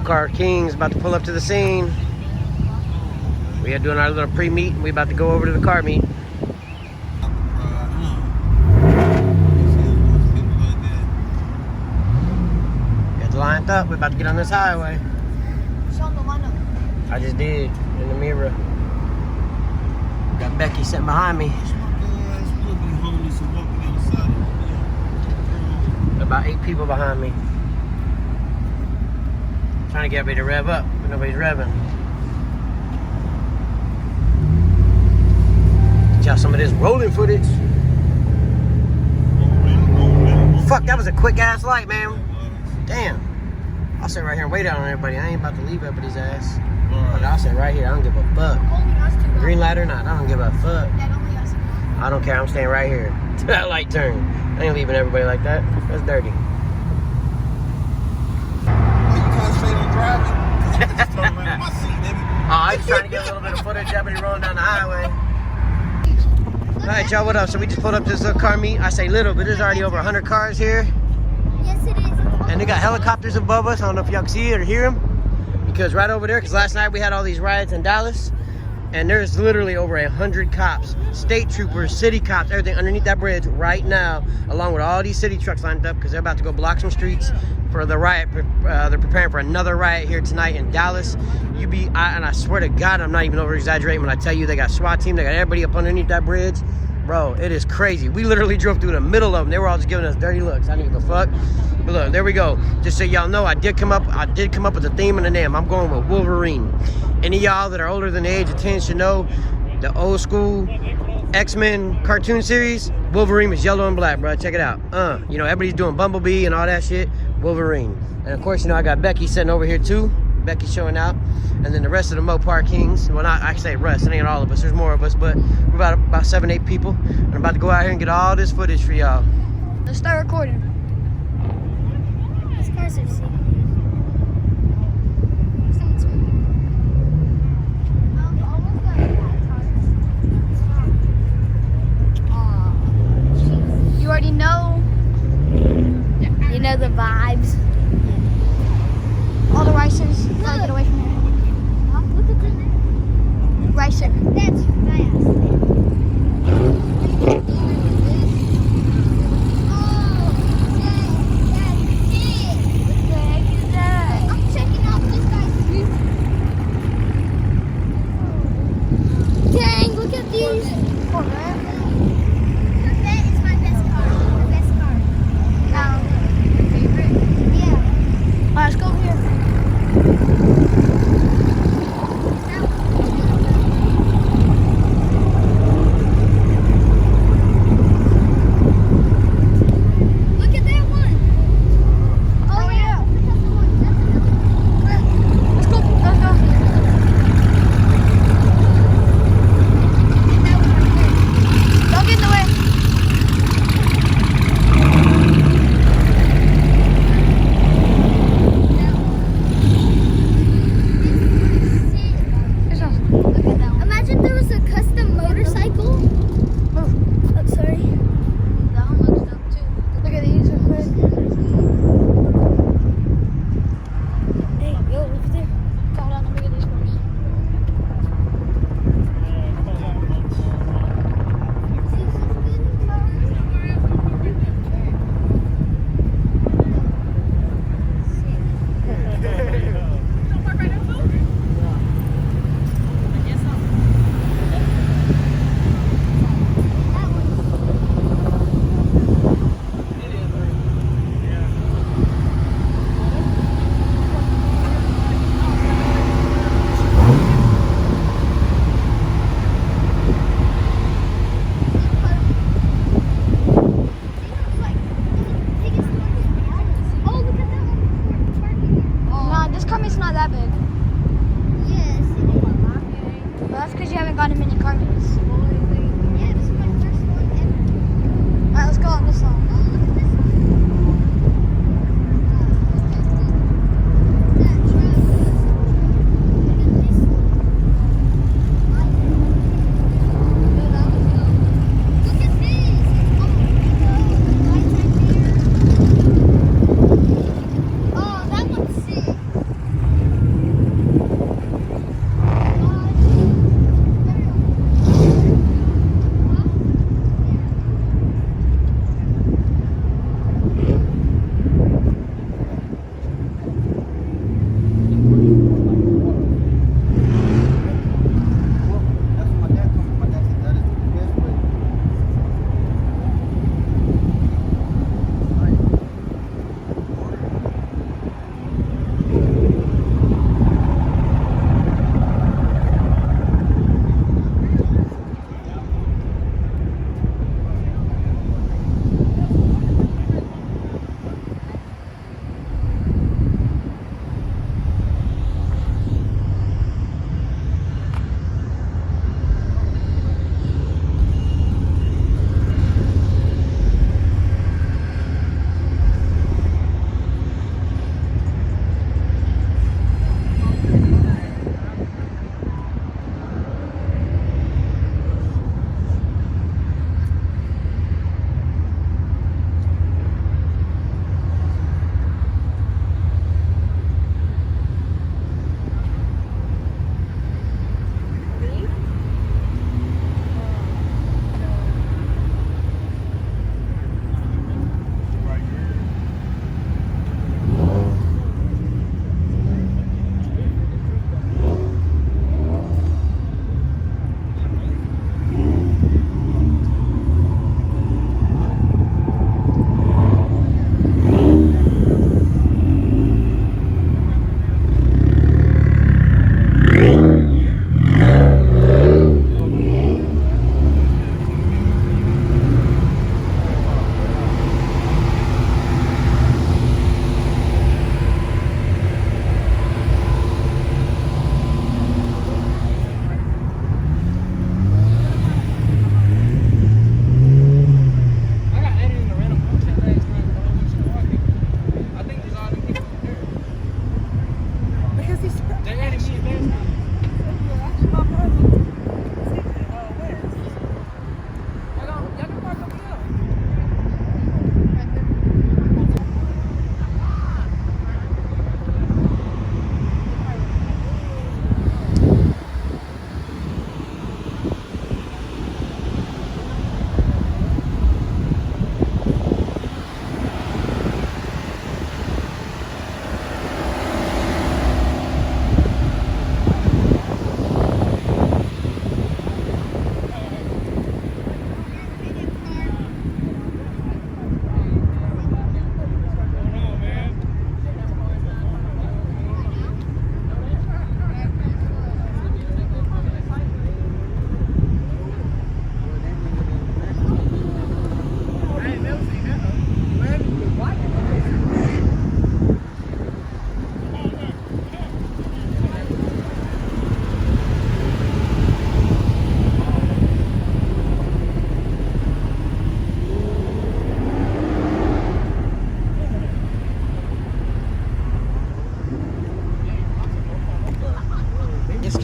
Car Kings about to pull up to the scene. We are doing our little pre-meet, and we about to go over to the car meet. It's lined up. We're about to get on this highway. Show them the lineup. I just did in the mirror. Got Becky sitting behind me. About 8 people behind me. Trying to get everybody to rev up, but nobody's revving. Get y'all some of this rolling footage. Fuck, that was a quick ass light, man. Damn. I'll sit right here and wait on everybody. I ain't about to leave everybody's ass. But I'll sit right here. I don't give a fuck. Green light or not, I don't give a fuck. I don't care. I'm staying right here till that light turn. I ain't leaving everybody like that. That's dirty. I was trying to get a little bit of footage of everybody rolling down the highway. Alright, y'all, what up? So we just pulled up to this little car meet. I say little, but there's already over 100 cars here. Yes, it is. And they got helicopters above us. I don't know if y'all can see it or hear them. Because right over there, because last night we had all these riots in Dallas. And there's literally over 100 cops, state troopers, city cops, everything underneath that bridge right now, along with all these city trucks lined up because they're about to go block some streets for the riot. They're preparing for another riot here tonight in Dallas. And I swear to God, I'm not even over exaggerating when I tell you they got SWAT team, they got everybody up underneath that bridge. Bro, it is crazy. We literally drove through the middle of them. They were all just giving us dirty looks. I didn't give a fuck. But look, there we go. Just so y'all know, I did come up with a theme and a name. I'm going with Wolverine. Any of y'all that are older than the age of 10 should know the old school X-Men cartoon series. Wolverine is yellow and black, bro. Check it out. You know, everybody's doing Bumblebee and all that shit. Wolverine. And of course, you know, I got Becky sitting over here too. Becky showing out. And then the rest of the Mopar Kings. Well, not I say rest. It ain't all of us. There's more of us, but we're about 7, 8 people. And I'm about to go out here and get all this footage for y'all. Let's start recording. These cars are sick. You already know. You know the vibes. All the racers. Gotta get away from here. Huh? Look at that. Racer. That's fast.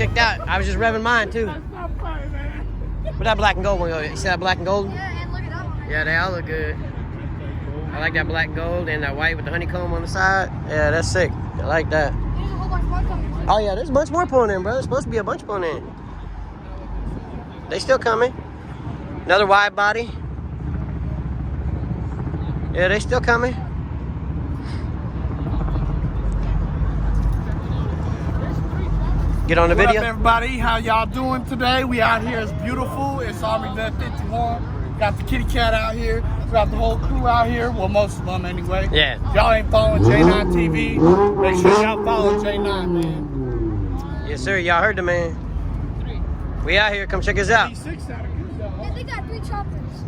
checked out. I was just revving mine too. But that black and gold one, you see that black and gold? Yeah, and look at that one. Yeah, they all look good. I like that black and gold and that white with the honeycomb on the side. Yeah, that's sick. I like that. There's a whole bunch more coming too. Oh yeah, there's a bunch more pulling in, bro. There's supposed to be a bunch pulling in. They still coming. Another wide body. Yeah, they still coming. Get on the What video. up, everybody? How y'all doing today? We out here. It's beautiful. It's Army Vet 51. Got the kitty cat out here. We got the whole crew out here. Well, most of them anyway. Yeah. Y'all ain't following J9 TV. Make sure y'all follow J9, man. Yes, sir. Y'all heard the man. We out here. Come check us out. Yeah, they got 3 choppers.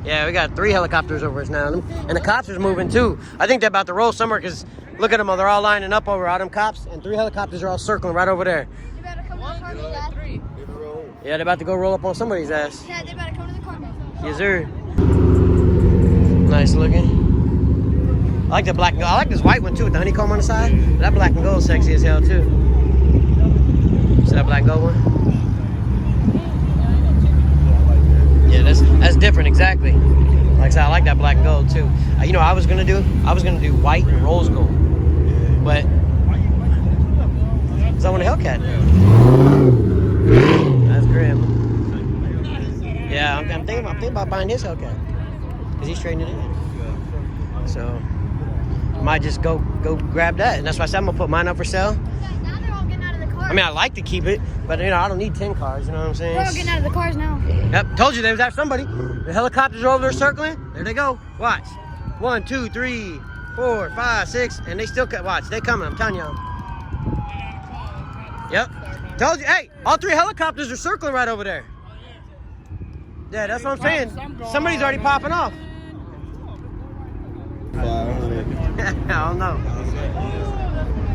Yeah, we got 3 helicopters over us now. And the cops are moving too. I think they're about to roll somewhere because look at them. They're all lining up over all them cops. And 3 helicopters are all circling right over there. They better come to the car, Dad. Yeah, they're about to go roll up on somebody's ass. Yeah, they better come to the car. Yes, sir. Nice looking. I like the black and gold. I like this white one too with the honeycomb on the side. That black and gold sexy as hell too. See that black and gold one? Yeah, that's different, exactly. Like I said, I like that black and gold too. You know what I was gonna do white and rose gold. But cause I want a Hellcat now. That's grim. Yeah, I'm thinking about buying his Hellcat. Cause he's trading it in. So I might just go grab that. And that's why I said I'm gonna put mine up for sale. Now they're all getting out of the car. I mean, I like to keep it, but you know, I don't need 10 cars, you know what I'm saying? They're all getting out of the cars now. Yep, told you there was that somebody. The helicopters are over there circling. There they go. Watch. 1, 2, 3, 4, 5, 6, and they still watch. They coming. I'm telling y'all. Yep. Told you. Hey, all 3 helicopters are circling right over there. Yeah, that's what I'm saying. Somebody's already popping off. I don't know.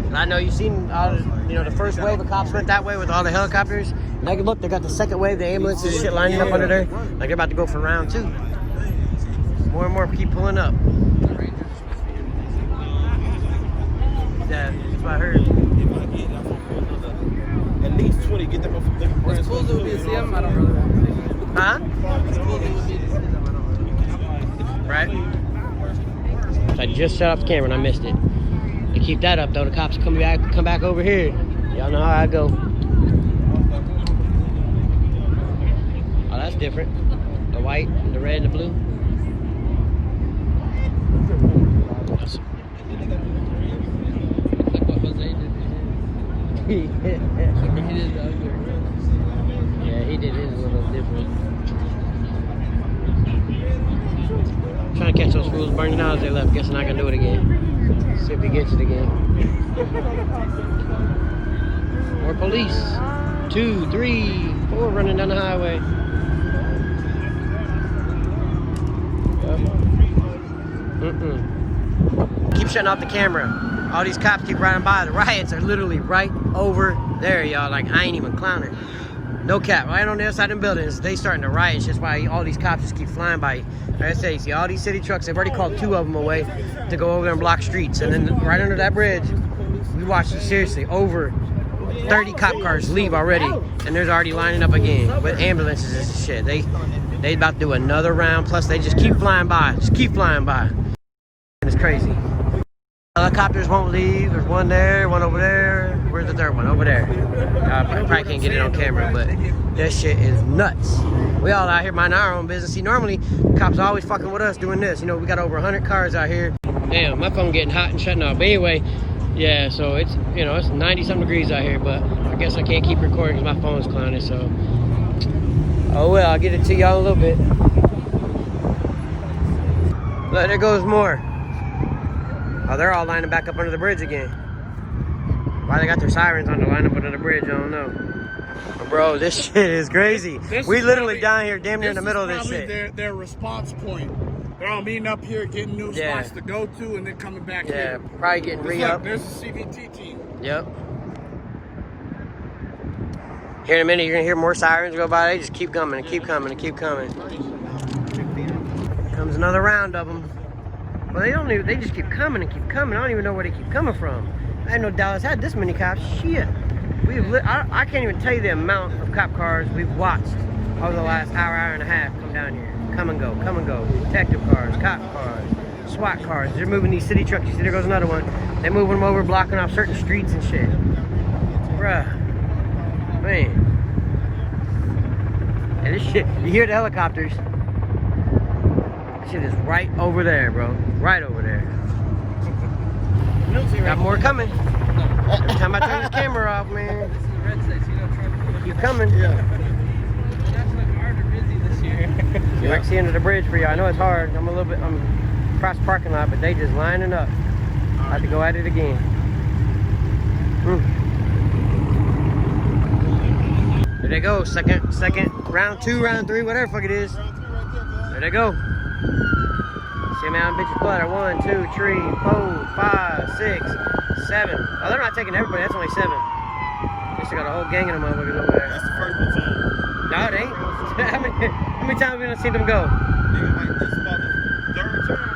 And I know you've seen, the first wave of cops went that way with all the helicopters. Now look, they got the second wave, the ambulances and shit lining up under there. Like they're about to go for round 2. More and more keep pulling up. Yeah, that's what I heard. At least 20, get them up. As cool as it would be to see them, I don't really want to see them. Huh? As cool as it would be to see them, I don't really want to see them. Right? So I just shut off the camera and I missed it. To keep that up though, the cops come back over here. Y'all know how I go. Oh, that's different. The white, the red, and the blue. Awesome. Like what Jose did. He did the other. Yeah, he did his a little different. Trying to catch those fools burning out as they left. Guess I'm not gonna do it again. See if he gets it again. More police. 2, 3, 4 running down the highway. Keep shutting off the camera. All these cops keep riding by. The riots are literally right over there, y'all. Like, I ain't even clowning. No cap. Right on the other side of the buildings, they starting to riot. That's why all these cops just keep flying by. Like I say, you see all these city trucks, they've already called 2 of them away to go over there and block streets. And then right under that bridge, we watched it seriously. Over 30 cop cars leave already. And there's already lining up again with ambulances and shit. They about to do another round. Plus, they just keep flying by. Just keep flying by. It's crazy. Helicopters won't leave. There's one there, one over there. Where's the third one? Over there. I probably can't get it on camera, but that shit is nuts. We all out here minding our own business. See, normally, cops are always fucking with us doing this. You know, we got over 100 cars out here. Damn, my phone getting hot and shutting off. But anyway, yeah, so it's, it's 90-something degrees out here, but I guess I can't keep recording because my phone's clowning, so. Oh well, I'll get it to y'all in a little bit. Look, there goes more. Oh, they're all lining back up under the bridge again. Why they got their sirens on to line up under the bridge, I don't know. But bro, this shit is crazy. We literally down here damn near in the middle of this shit. Their response point. They're all meeting up here, getting new spots to go to, and then coming back here. Yeah, probably getting re-up. There's a CVT team. Yep. Here in a minute, you're gonna hear more sirens go by. They just keep coming and keep coming and keep coming. Here comes another round of them. Well, they just keep coming and keep coming. I don't even know where they keep coming from. I didn't know Dallas had this many cops. Shit. I can't even tell you the amount of cop cars we've watched over the last hour and a half come down here. Come and go, come and go. Detective cars, cop cars, SWAT cars. They're moving these city trucks. You see, there goes another one. They're moving them over, blocking off certain streets and shit. Bruh. Man. And this shit, you hear the helicopters. This shit is right over there, bro. Right over there. Got more coming. Every time I turn this camera off, man. This is the red state, so you don't try. Keep coming. Yeah. National Guard are busy this year. You might see under the bridge for you. I know it's hard. I'm across the parking lot, but they just lining up. I have to go at it again. There they go. Second, round 2, round 3, whatever the fuck it is. There they go. See me out, bitches splatter. 1, 2, 3, 4, 5, 6, 7. Oh, they're not taking everybody. That's only 7. They still got a whole gang of them motherfuckers over there. That's the first platoon. No, it ain't. how many times have we done seen them go? Nigga, like, this is about the third time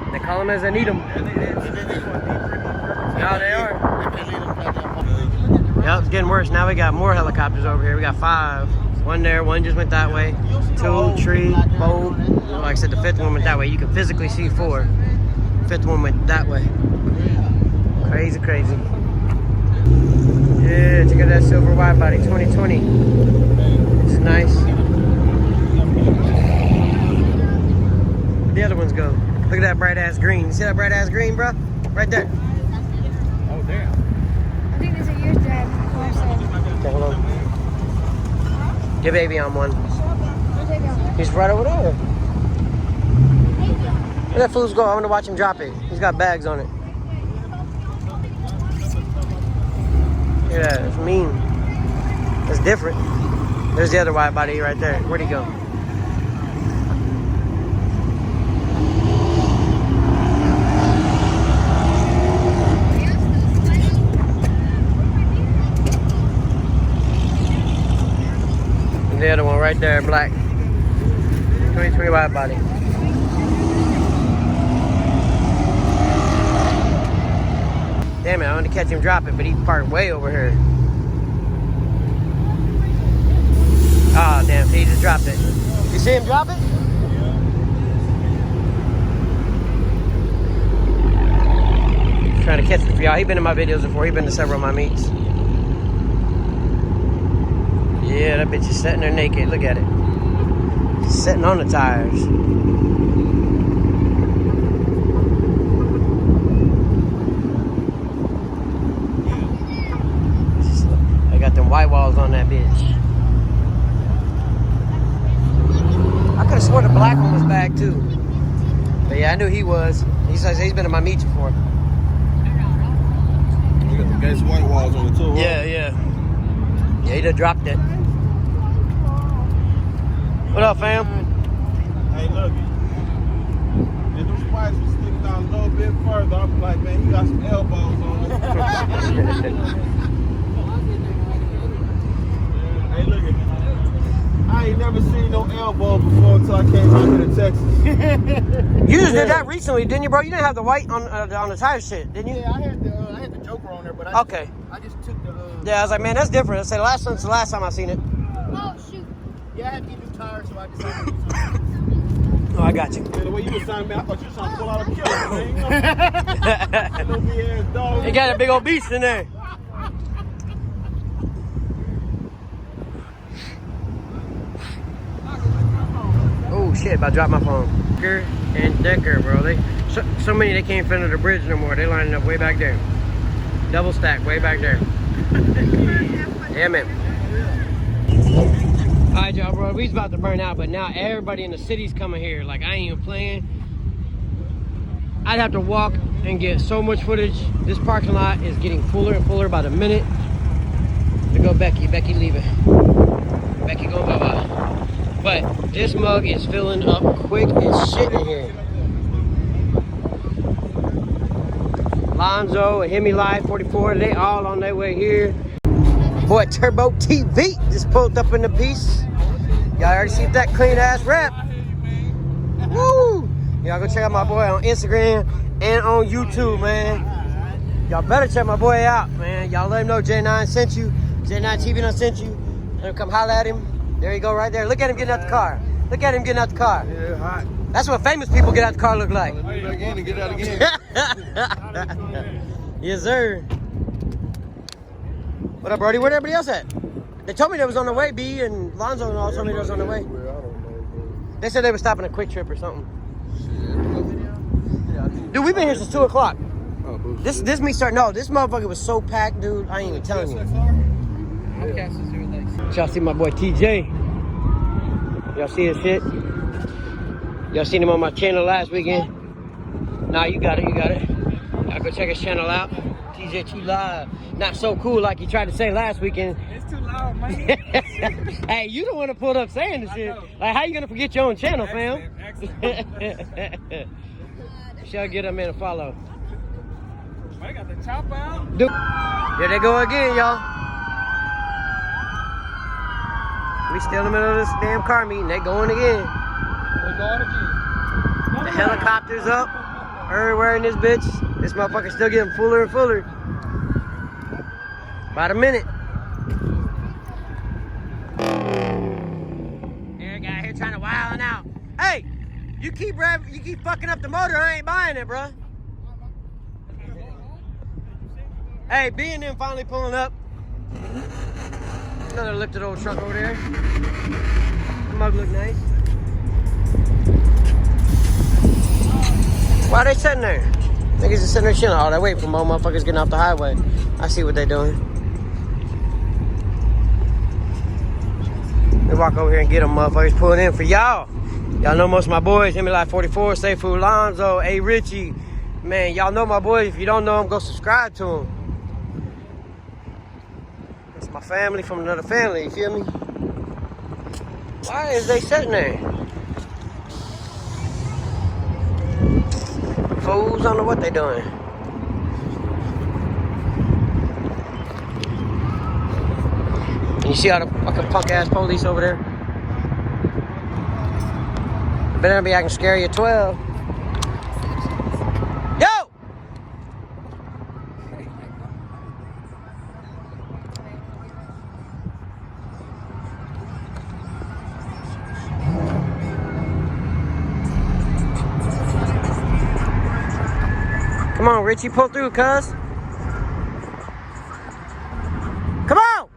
right They call them as they need them. there. And then they going deeper and deeper. Yeah, they are. And they lead them back down. Yep, it's getting worse. Now we got more helicopters over here. We got 5. One there, one just went that way. 2, 3, 4. Like I said, the 5th one went that way. You can physically see 4. 5th one went that way. Crazy, crazy. Yeah, check out that silver wide body, 2020. This is nice. Where'd the other ones go? Look at that bright ass green. You see that bright ass green, bro? Right there. Oh, damn. I think there's a year's drive. Okay, hold on. Get baby on one. He's right over there. Where that fool's go? I want to watch him drop it. He's got bags on it. Look at that. It's mean. That's different. There's the other wide body right there. Where'd he go? The other one right there, black. 2020 wide body. Damn it, I wanted to catch him drop it, but he parked way over here. Oh, damn, he just dropped it. You see him drop it? Trying to catch it for y'all. He's been in my videos before. He's been to several of my meets. Yeah, that bitch is sitting there naked. Look at it. Just sitting on the tires. I got them white walls on that bitch. I could have sworn the black one was back too. But yeah, I knew he was. He says he's been in my meets before. We got the guy's white walls on it too, huh? Yeah. Yeah, he done dropped it. What up, fam? Hey, look. If them spikes was sticking out a little bit further, I'm like, man, he got some elbows on it. Hey, look at me. I ain't never seen no elbow before until I came out here to Texas. You just did that recently, didn't you, bro? You didn't have the white on the tire shit, didn't you? Yeah, I had the Joker on there, but I just took the. Yeah, I was like, man, that's different. I said last time I seen it. Oh, shoot. Yeah, I had to get new tires, so I decided to use Oh, I got you. Yeah, the way you was signing me, I thought you were trying to pull out a killer, man. You know, ass dog. You got a big old beast in there. Oh shit! About to drop my phone. Decker and Decker, bro. So many they can't fit under the bridge no more. They lining up way back there. Double stack way back there. Yeah, man. All right, y'all, bro. We's about to burn out, but now everybody in the city's coming here. Like, I ain't even playing. I'd have to walk and get so much footage. This parking lot is getting fuller and fuller by the minute. There go Becky. Becky leaving. Becky going bye-bye. But this mug is filling up quick as shit in here. Lonzo and Hemi Live 44, they all on their way here. Boy, Turbo TV just pulled up in the piece. Y'all already see that clean ass rap. Woo! Y'all go check out my boy on Instagram and on YouTube, man. Y'all better check my boy out, man. Y'all let him know J9 sent you. J9 TV done sent you. Let him come holler at him. There you go, right there. Look at him getting out the car. Look at him getting out the car. Yeah, hot. That's what famous people get out the car look like. Do that again and get out again. Yes, sir. What up, Brody? Where everybody else at? They told me they was on the way, B and Lonzo and all told me they was on the way. I don't know, bro. They said they were stopping a quick trip or something. Shit. Dude, we've been here since 2 o'clock. Oh, bullshit. This me start. No, this motherfucker was so packed, dude. I ain't even telling you. Outcast is here like. Y'all see my boy TJ? Y'all see his shit? Y'all seen him on my channel last weekend? Nah, you got it, you got it. Y'all go check his channel out. TJ Too Live. Not so cool like he tried to say last weekend. It's too loud, man. Hey, you the one that pulled up saying this shit. Like, how you gonna forget your own channel, fam? Shall get him in a follow. I got the chop out. Dude. There they go again, y'all. We still in the middle of this damn car meeting. They going again. We're going again. The helicopter's up everywhere in this bitch. This motherfucker's still getting fuller and fuller. About a minute. Eric out here trying to wildin' out. Hey, you keep fucking up the motor. I ain't buying it, bro. Hey, B and them finally pulling up. Another lifted old truck over there. The mug look nice. Why are they sitting there? Niggas just sitting there chilling. Oh, they wait for more motherfuckers getting off the highway. I see what they doing. They walk over here and get them motherfuckers pulling in for y'all. Y'all know most of my boys. Him like 44, Safe Food Lonzo, A Richie. Man, y'all know my boys. If you don't know them, go subscribe to them. It's my family from another family, you feel me? Why is they sitting there? Fools, I don't know what they doing. And you see all the fucking punk ass police over there? Better be acting scary at 12. Yo! Come on, Richie, pull through, cuz. Come on!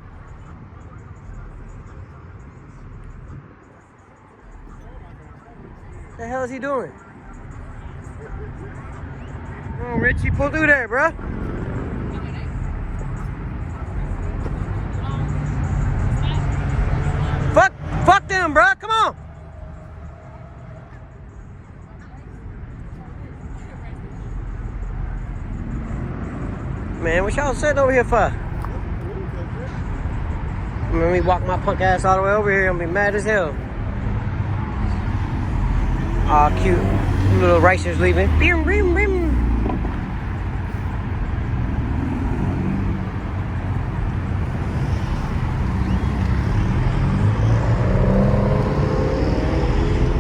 What the hell is he doing? Come on, Richie, pull through there, bruh. Fuck them, bruh. Come on. Man, what y'all sitting over here for? Let me walk my punk ass all the way over here. I'm gonna be mad as hell. Aw, cute. Little racers leaving. Bim, bim, bim.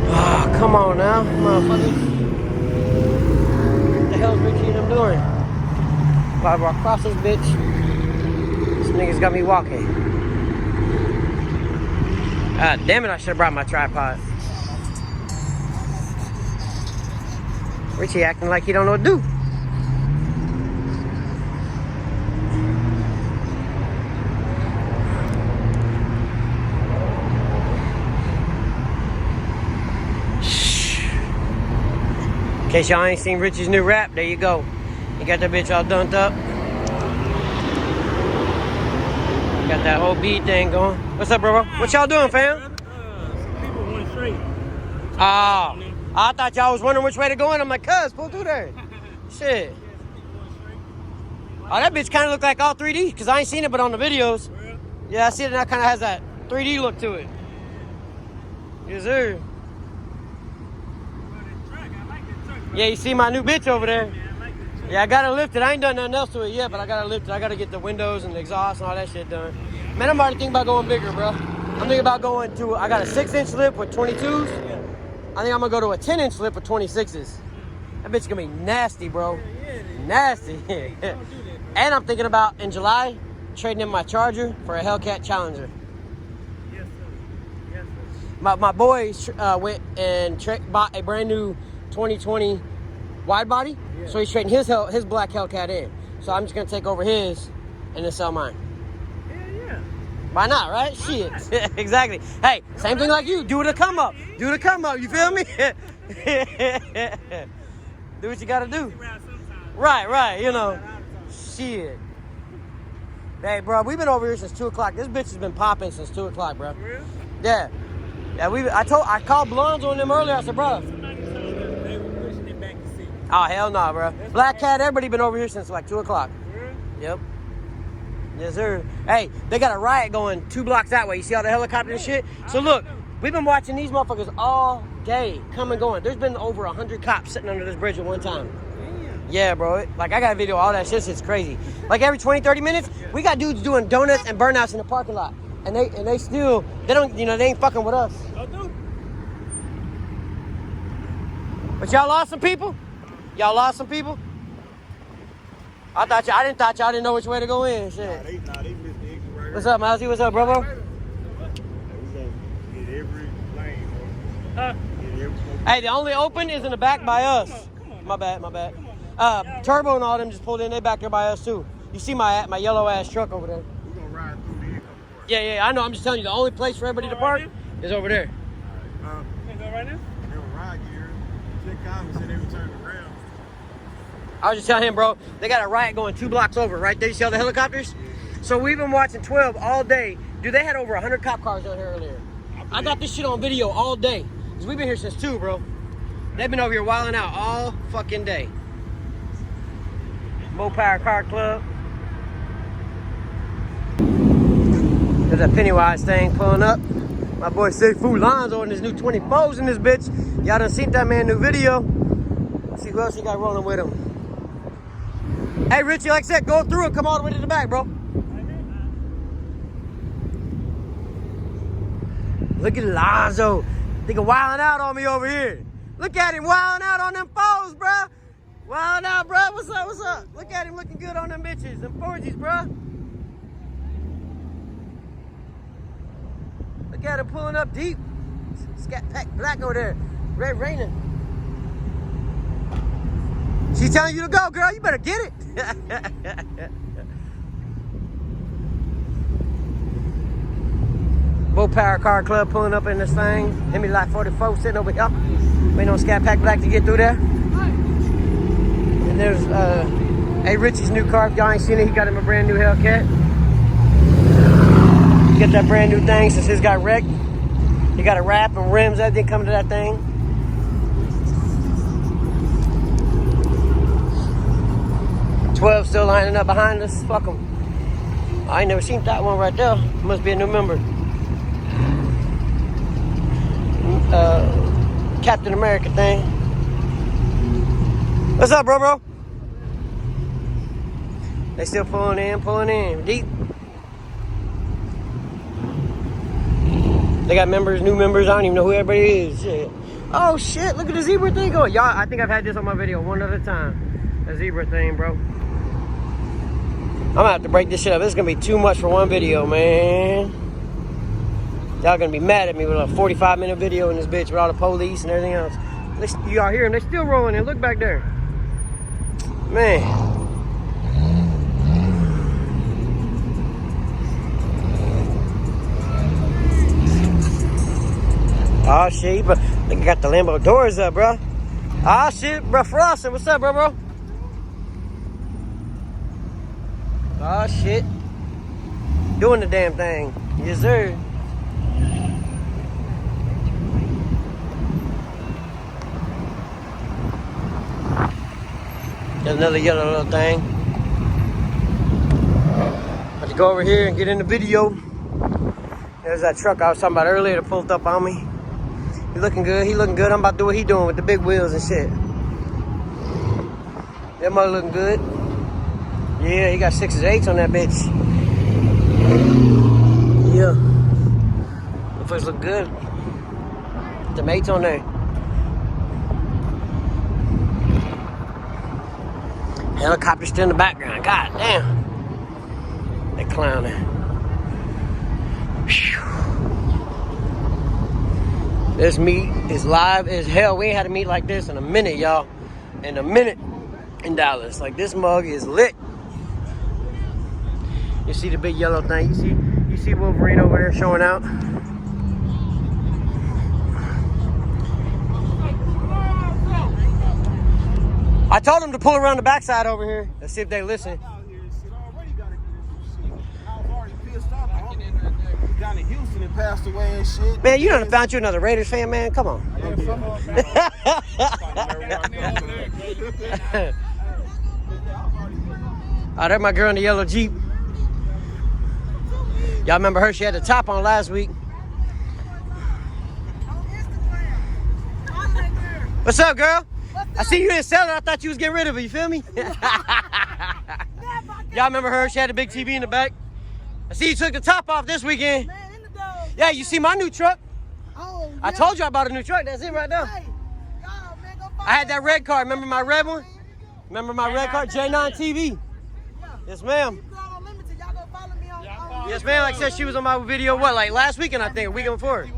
Ah, come on now, motherfuckers. What the hell's Richie and them doing? If I walk across this bitch, this nigga's got me walking. Ah, damn it, I should have brought my tripod. Richie acting like he don't know what to do. Shh. In case y'all ain't seen Richie's new rap, there you go. He got that bitch all dunked up. Got that whole beat thing going. What's up, bro? What y'all doing, fam? People went straight. Oh, I thought y'all was wondering which way to go in. I'm like, cuz, pull through there. Shit. Oh, that bitch kind of looked like all 3D, because I ain't seen it but on the videos. Yeah, I see it now, kind of has that 3D look to it. Yes, sir. Yeah, you see my new bitch over there? Yeah, I gotta lift it. I ain't done nothing else to it yet, but I gotta lift it. I gotta get the windows and the exhaust and all that shit done. Man, I'm already thinking about going bigger, bro. I'm thinking about going to, I got a 6-inch lip with 22s. I think I'm gonna go to a 10-inch lip with 26s. That bitch gonna be nasty, bro. Nasty. And I'm thinking about, in July, trading in my Charger for a Hellcat Challenger. Yes, sir. Yes, sir. My boys went and bought a brand new 2020 wide body. Yeah. So he's trading his black Hellcat in. So I'm just going to take over his and then sell mine. Yeah. Why not, right? Shit. Exactly. Hey, same thing like you. Do the come up. Do the come up. You feel me? Do what you got to do. Right. You know. Shit. Hey, bro, we've been over here since 2 o'clock. This bitch has been popping since 2 o'clock, bro. For real? Yeah. I called Blondes on them earlier. I said, bro. Somebody told us they were pushing it back to 6. Oh, hell no, bro. Black Cat, everybody been over here since like 2 o'clock. For real? Yep. Yes, sir. Hey, they got a riot going 2 blocks that way. You see all the helicopter and shit? So look, we've been watching these motherfuckers all day, come and going. There's been over 100 cops sitting under this bridge at one time. Damn. Yeah, bro. Like, I got a video of all that shit. It's crazy. Like, every 20, 30 minutes, we got dudes doing donuts and burnouts in the parking lot. And they still, they don't, you know, they ain't fucking with us. Go through. But y'all lost some people? Y'all lost some people? I didn't thought y'all didn't know which way to go in. Shit. They missed the exit right What's up, Mousy? What's up, bro? We gonna get every lane, Huh? get every Hey, the only open is in the back by us. My bad. Turbo and all them just pulled in. They back there by us too. You see my yellow ass truck over there? we gonna ride through the income part. Yeah. I know. I'm just telling you, the only place for everybody to park is over there. Can go right now? They were ride gear. Check out and said they would turn around. I was just telling him, bro, they got a riot going 2 blocks over, right there. You see all the helicopters? So we've been watching 12 all day. Dude, they had over 100 cop cars down here earlier. I got this shit on video all day. Because we've been here since 2, bro. They've been over here wilding out all fucking day. Power Car Club. There's that Pennywise thing pulling up. My boy Sick Food Lonzo and his new 24s in this bitch. Y'all done seen that man new video. Let's see who else he got rolling with him. Hey Richie, like I said, go through and come all the way to the back, bro. Look at Lonzo. Nigga wilding out on me over here. Look at him wilding out on them foes, bro. Wilding out, bro. What's up? Look at him looking good on them bitches. Them 4Gs, bro. Look at him pulling up deep. Scat Pack Black over there. Red Rainer. She's telling you to go, girl. You better get it. Power Car Club pulling up in this thing. Hit me like 44 sitting over here. Waiting on Scat Pack Black to get through there. And there's A. Richie's new car. If y'all ain't seen it, he got him a brand new Hellcat. Get that brand new thing since his got wrecked. He got a wrap and rims, everything coming to that thing. $12 still lining up behind us. Fuck them. I ain't never seen that one right there. Must be a new member. Captain America thing. What's up, bro? They still pulling in deep. They got members, new members. I don't even know who everybody is. Shit. Oh shit! Look at the zebra thing going. Y'all, I think I've had this on my video one other time. A zebra thing, bro. I'm gonna have to break this shit up. This is gonna be too much for one video, man. Y'all gonna be mad at me with a 45-minute video in this bitch with all the police and everything else. Y'all hear them? They still rolling in. Look back there. Man. Oh shit, but they got the Lambo doors up, bro. Oh shit, bro. Frosting, what's up, bro? Oh shit. Doing the damn thing. Yes, sir. There's another yellow little thing. About to go over here and get in the video. There's that truck I was talking about earlier that pulled up on me. He looking good. I'm about to do what he doing with the big wheels and shit. That mother looking good. Yeah, he got 6s and 8s on that bitch. Yeah. The folks look good. The 8s on there. Helicopter still in the background. God damn. They clowning. Whew. This meet is live as hell. We ain't had a meet like this in a minute, y'all. In a minute in Dallas. Like, this mug is lit. You see the big yellow thing. You see Wolverine over there showing out. I told him to pull around the backside over here. Let's see if they listen. Down in Houston and passed away and shit. Man, you done found you another Raiders fan, man. Come on. Oh, there's my girl in the yellow Jeep. Y'all remember her? She had the top on last week. What's up, girl? I see you didn't sell it. I thought you was getting rid of it. You feel me? Y'all remember her? She had a big TV in the back. I see you took the top off this weekend. Yeah, you see my new truck? Oh, yeah. I told you I bought a new truck. That's it right now. Hey, y'all, man, go I had that red car. Remember my red one? Remember my red car? J9 TV. Yes, ma'am. Yes, ma'am. Like I said, she was on my video, what, like last weekend, I think, a weekend before. Yeah,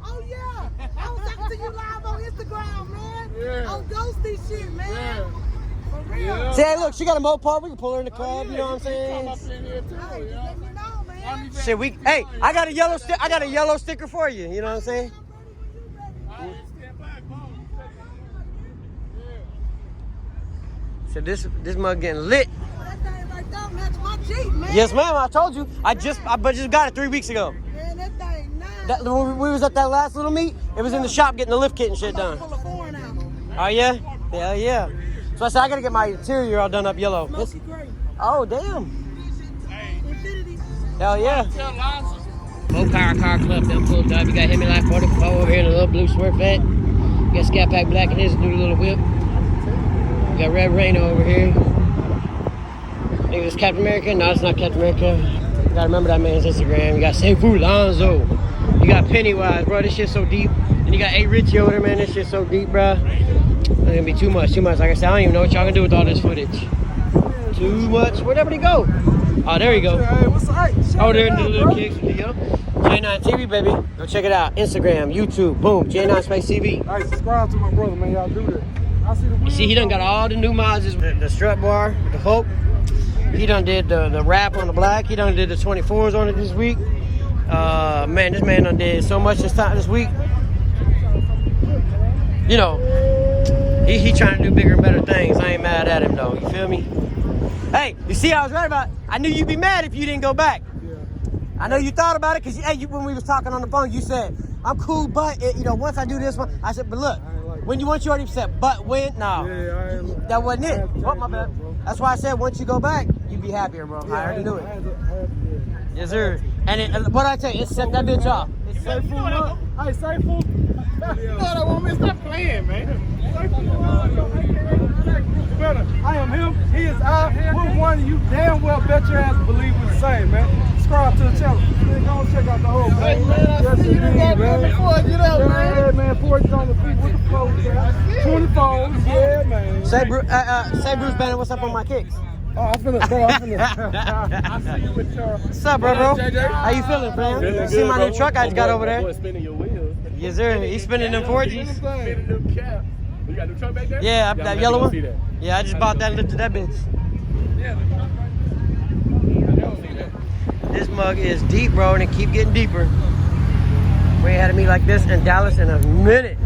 oh yeah. I was talking to you live on Instagram, man. Yeah. On ghosty shit, man. Yeah. For real. Say, hey, look, she got a Mopar. We can pull her in the club. You know what I'm saying? Hey, just let me know, man. Shit, hey, I got a yellow sticker for you. You know what I'm saying? So this mug getting lit. That thing right there match my Jeep, man. Yes, ma'am. I told you. I just got it 3 weeks ago. Man, that thing nice. When we was at that last little meet, it was in the shop getting the lift kit and shit done. Oh yeah, yeah, yeah. So I said I gotta get my interior all done up yellow. Oh damn. Hell yeah. Low Power Car Club done pulled up. You got Hemi Life 44 over here in a little blue Smurfette. You got Scat Pack Black in his new little whip. You got Red Rainer over here. I think it's Captain America. No, it's not Captain America. You gotta remember that man's Instagram. You got Seifu Lonzo. You got Pennywise, bro. This shit's so deep. And you got A Richie over there, man. This shit's so deep, bro. It's gonna be too much. Like I said, I don't even know what y'all gonna do with all this footage. Too much. Where'd everybody go? Oh, there you go. Hey, what's up? Oh, there in the little kicks. There you go. J9 TV, baby. Go check it out. Instagram, YouTube, boom. J9 Space TV. Hey, subscribe to my brother, man. Y'all do that. I see the You see, he done got all the new mods. The strut bar, the Hulk. He done did the wrap on the black. He done did the 24s on it this week. Man, this man done did so much this week. You know, he trying to do bigger and better things. I ain't mad at him though. You feel me? Hey, you see, I was right about. I knew you'd be mad if you didn't go back. Yeah. I know you thought about it because when we was talking on the phone, you said I'm cool, but once I do this one, I said, but look, when you already said, but when, no, that wasn't it. Oh, my bad. That's why I said once you go back, you'd be happier, bro. I already knew it. Yes, sir. And what I tell you, it set that bitch off. It's Say fool up. Hey, say fool. You know what I want, man? Stop playing, man. Say fool better. I am him. He is I. We're one. You damn well bet your ass believe we're the same, man. Subscribe to the channel. Then go and check out the whole page. Hey, man, I see you done got there before I get out, man. Yeah, man. 40's on the feet with the clothes, man. 24s, yeah, man. Say Bruce Banner, what's up on my kicks? Oh, I see you with your... What's up, bro? How you feeling, fam? You see my new truck I just got over there? Spinning your wheels. Yes, sir. He's spinning them 4Gs. Spinning them cap. You got a new truck back there? Yeah, that yellow one. Yeah, I just bought that and lifted that bitch. Yeah. This mug is deep, bro, and it keep getting deeper. We ain't had a meet like this in Dallas in a minute.